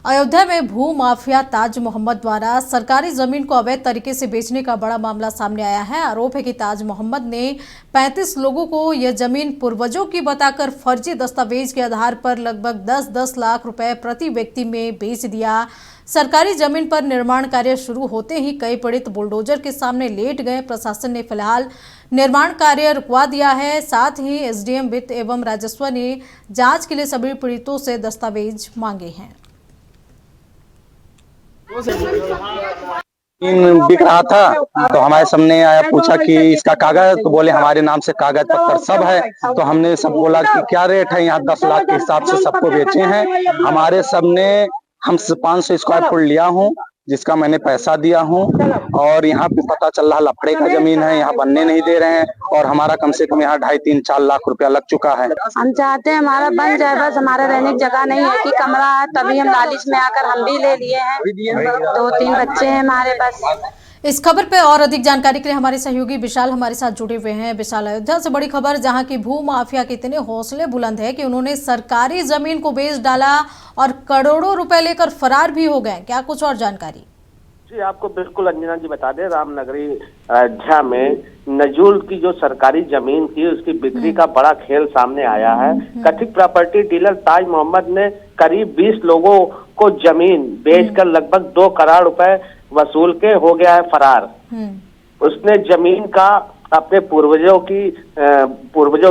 अयोध्या में भू माफिया ताज मोहम्मद द्वारा सरकारी जमीन को अवैध तरीके से बेचने का बड़ा मामला सामने आया है। आरोप है कि ताज मोहम्मद ने 35 लोगों को यह जमीन पूर्वजों की बताकर फर्जी दस्तावेज के आधार पर लगभग 10-10 लाख रुपए प्रति व्यक्ति में बेच दिया। सरकारी जमीन पर निर्माण कार्य शुरू होते ही कई पीड़ित बुलडोजर के सामने लेट गए। प्रशासन ने फिलहाल निर्माण कार्य रुकवा दिया है। साथ ही एसडीएम वित्त एवं राजस्व ने जांच के लिए सभी पीड़ितों से दस्तावेज मांगे हैं। बिक रहा था तो हमारे सामने आया, पूछा कि इसका कागज, तो बोले हमारे नाम से कागज पत्तर सब है। तो हमने सब बोला कि क्या रेट है, यहाँ 10 लाख के हिसाब से सबको बेचे हैं। हमारे सबने हम 500 स्क्वायर फुट लिया हूँ, जिसका मैंने पैसा दिया हूँ। और यहाँ पे पता चल रहा लफड़े का जमीन है, यहाँ बनने नहीं दे रहे हैं। और हमारा कम से कम यहाँ 2.5-3-4 लाख रुपया लग चुका है। हम चाहते हैं हमारा बन जाए, बस हमारा रहने की जगह नहीं है कि कमरा है, तभी हम लालच में आकर हम भी ले लिए हैं। 2-3 बच्चे हैं हमारे पास। इस खबर पे और अधिक जानकारी के लिए हमारे सहयोगी विशाल हमारे साथ जुड़े हुए हैं। विशाल, अयोध्या से बड़ी खबर, जहां की भू माफिया के इतने हौसले बुलंद है कि उन्होंने सरकारी जमीन को बेच डाला और करोड़ों रुपए लेकर फरार भी हो गए। क्या कुछ और जानकारी? जी, आपको बिल्कुल अंजना जी बता दें, रामनगरी अयोध्या में नजूल की जो सरकारी जमीन थी उसकी बिक्री का बड़ा खेल सामने आया है। कथित प्रॉपर्टी डीलर ताज मोहम्मद ने करीब 20 लोगों को जमीन बेचकर लगभग 2 करोड़ रुपए वसूल के हो गया है फरार। उसने जमीन का अपने पूर्वजों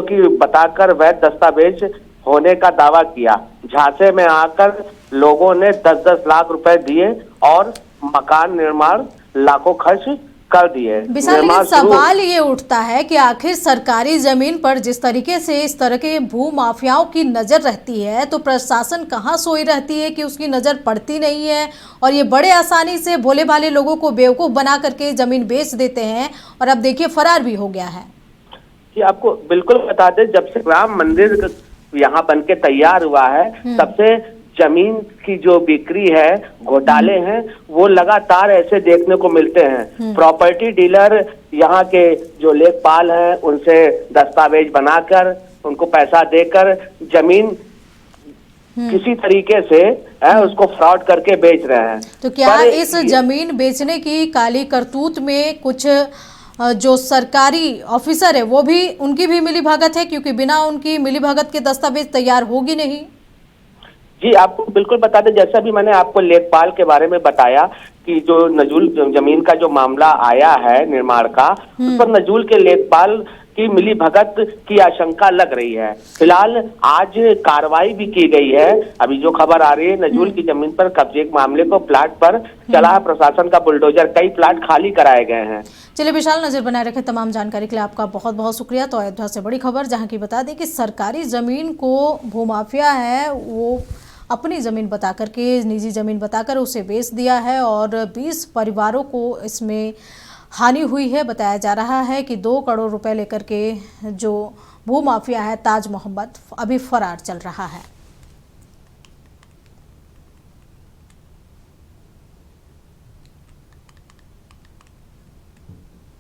की बताकर वैध दस्तावेज होने का दावा किया। झांसे में आकर लोगों ने 10-10 लाख रुपए दिए और मकान निर्माण लाखों खर्च कर दिए। लेकिन सवाल ये उठता है कि आखिर सरकारी जमीन पर जिस तरीके से इस तरह के भू माफियाओं की नजर रहती है, तो प्रशासन कहाँ सोई रहती है कि उसकी नजर पड़ती नहीं है और ये बड़े आसानी से भोले भाले लोगों को बेवकूफ बना करके जमीन बेच देते हैं और अब देखिए फरार भी हो गया है। जी, आपको बिल्कुल बता दें, जब से राम मंदिर यहाँ बन के तैयार हुआ है तब से जमीन की जो बिक्री है, घोटाले हैं, वो लगातार ऐसे देखने को मिलते हैं। प्रॉपर्टी डीलर यहाँ के जो लेखपाल हैं उनसे दस्तावेज बनाकर उनको पैसा देकर जमीन किसी तरीके से उसको फ्रॉड करके बेच रहे हैं। तो क्या इस जमीन बेचने की काली करतूत में कुछ जो सरकारी ऑफिसर है वो भी, उनकी भी मिलीभगत है? क्योंकि बिना उनकी मिलीभगत के दस्तावेज तैयार होगी नहीं। जी, आपको बिल्कुल बता दें, जैसा भी मैंने आपको लेखपाल के बारे में बताया कि जो नजूल जमीन का जो मामला आया है निर्माण का, उस पर नजूल के लेखपाल की मिलीभगत की आशंका लग रही है। फिलहाल आज कार्रवाई भी की गई है। अभी जो खबर आ रही है, नजूल की जमीन पर कब्जे के मामले को प्लाट पर चला है प्रशासन का बुलडोजर, कई प्लाट खाली कराए गए हैं। चलिए विशाल, नजर बनाए रखें। तमाम जानकारी के लिए आपका बहुत बहुत शुक्रिया। तो अयोध्या से बड़ी खबर, जहां की बता दें कि सरकारी जमीन को भूमाफिया है वो अपनी ज़मीन बता करके, निजी ज़मीन बताकर उसे बेच दिया है और 20 परिवारों को इसमें हानि हुई है। बताया जा रहा है कि 2 करोड़ रुपए लेकर के जो भू माफिया है ताज मोहम्मद अभी फरार चल रहा है।